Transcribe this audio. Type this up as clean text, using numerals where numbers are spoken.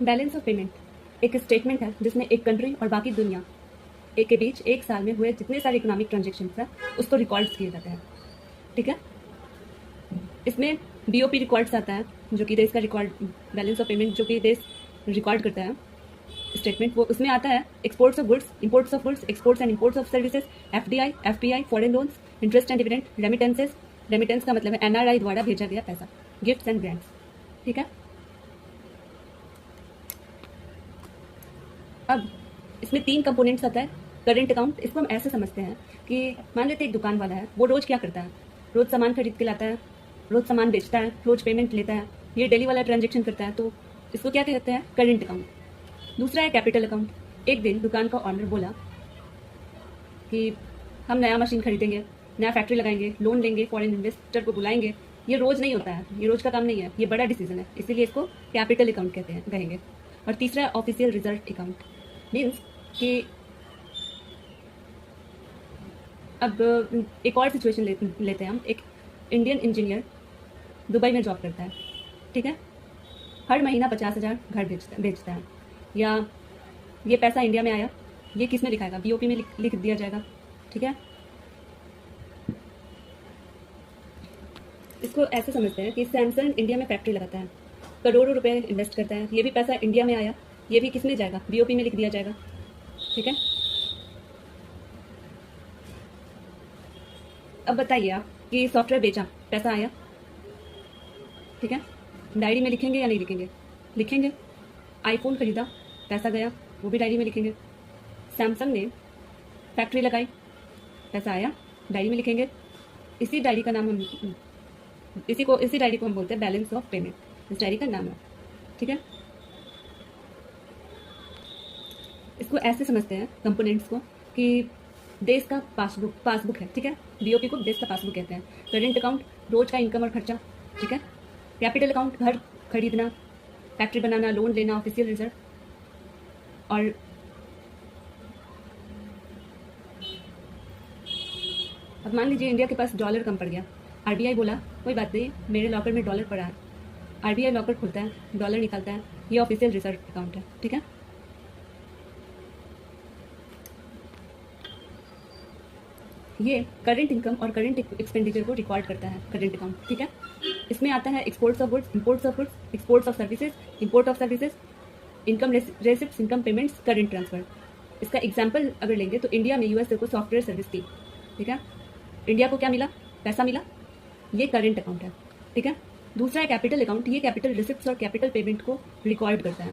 Balance of payment एक statement है जिसमें एक कंट्री और बाकी दुनिया एक के बीच एक साल में हुए जितने सारे इकोनॉमिक ट्रांजेक्शन हैं उसको रिकॉर्ड्स किए जाते हैं। ठीक है, इसमें बीओपी रिकॉर्ड्स आता है जो कि देश का रिकॉर्ड बैलेंस ऑफ पेमेंट जो कि देश रिकॉर्ड करता है स्टेटमेंट, वो उसमें आता है exports of goods, imports of goods, exports and imports of services, FDI, FPI, foreign loans, interest and dividend, remittances, remittance का मतलब है एनआरआई द्वारा भेजा गया पैसा, गिफ्ट्स एंड ग्रांट्स। ठीक है, अब इसमें 3 कंपोनेंट्स आता है। करेंट अकाउंट, इसको हम ऐसे समझते हैं कि मान लेते एक दुकान वाला है, वो रोज़ क्या करता है, रोज़ सामान खरीद के लाता है, रोज़ सामान बेचता है, रोज़ पेमेंट लेता है, ये डेली वाला ट्रांजेक्शन करता है, तो इसको क्या कहते हैं, करेंट अकाउंट। दूसरा है कैपिटल अकाउंट। एक दिन दुकान का ऑनर बोला कि हम नया मशीन खरीदेंगे, नया फैक्ट्री लगाएंगे, लोन लेंगे, फॉरेन इन्वेस्टर को बुलाएंगे। ये रोज़ नहीं होता है, ये रोज़ का काम नहीं है, ये बड़ा डिसीजन है, इसीलिए इसको कैपिटल अकाउंट कहेंगे। और तीसरा है ऑफिशियल रिजल्ट अकाउंट। मीन्स कि अब एक और सिचुएशन लेते हैं हम। एक इंडियन इंजीनियर दुबई में जॉब करता है। ठीक है, हर महीना 50,000 घर बेचता है, या ये पैसा इंडिया में आया, ये किस में लिखाएगा, बीओपी में लिख दिया जाएगा। ठीक है, इसको ऐसे समझते हैं कि सैमसंग इंडिया में फैक्ट्री लगाता है, करोड़ों रुपए इन्वेस्ट करता है, ये भी पैसा इंडिया में आया, ये भी किस में जाएगा, बीओपी में लिख दिया जाएगा। ठीक है, अब बताइए आप कि सॉफ्टवेयर बेचा, पैसा आया। ठीक है, डायरी में लिखेंगे या नहीं लिखेंगे, लिखेंगे। आईफोन खरीदा, पैसा गया, वो भी डायरी में लिखेंगे। सैमसंग ने फैक्ट्री लगाई, पैसा आया, डायरी में लिखेंगे। इसी डायरी को हम बोलते हैं बैलेंस ऑफ पेमेंट, इस डायरी का नाम है। ठीक है, इसको ऐसे समझते हैं कंपोनेंट्स को कि देश का पासबुक है। ठीक है, बीओपी को देश का पासबुक कहते हैं। करेंट अकाउंट रोज का इनकम और खर्चा। ठीक है, कैपिटल अकाउंट घर खरीदना, फैक्ट्री बनाना, लोन लेना, ऑफिशियल रिजर्व। और अब मान लीजिए इंडिया के पास डॉलर कम पड़ गया, आरबीआई बोला कोई बात नहीं, मेरे लॉकर में डॉलर पड़ा है, आरबीआई लॉकर खोलता है, डॉलर निकालता है, ये ऑफिशियल रिजर्व अकाउंट है। ठीक है, ये करंट इनकम और करंट एक्सपेंडिचर को रिकॉर्ड करता है करंट अकाउंट। ठीक है, इसमें आता है exports of goods, imports of goods, exports of services, import of services, income रेसिप्ट्स, income payments, current transfer. इसका एग्जांपल अगर लेंगे तो इंडिया में यूएसए को सॉफ्टवेयर सर्विस दी। ठीक है, इंडिया को क्या मिला, पैसा मिला, ये करंट अकाउंट है। ठीक है, दूसरा है कैपिटल अकाउंट, ये कैपिटल रिसिप्ट्स और कैपिटल पेमेंट को रिकॉर्ड करता है।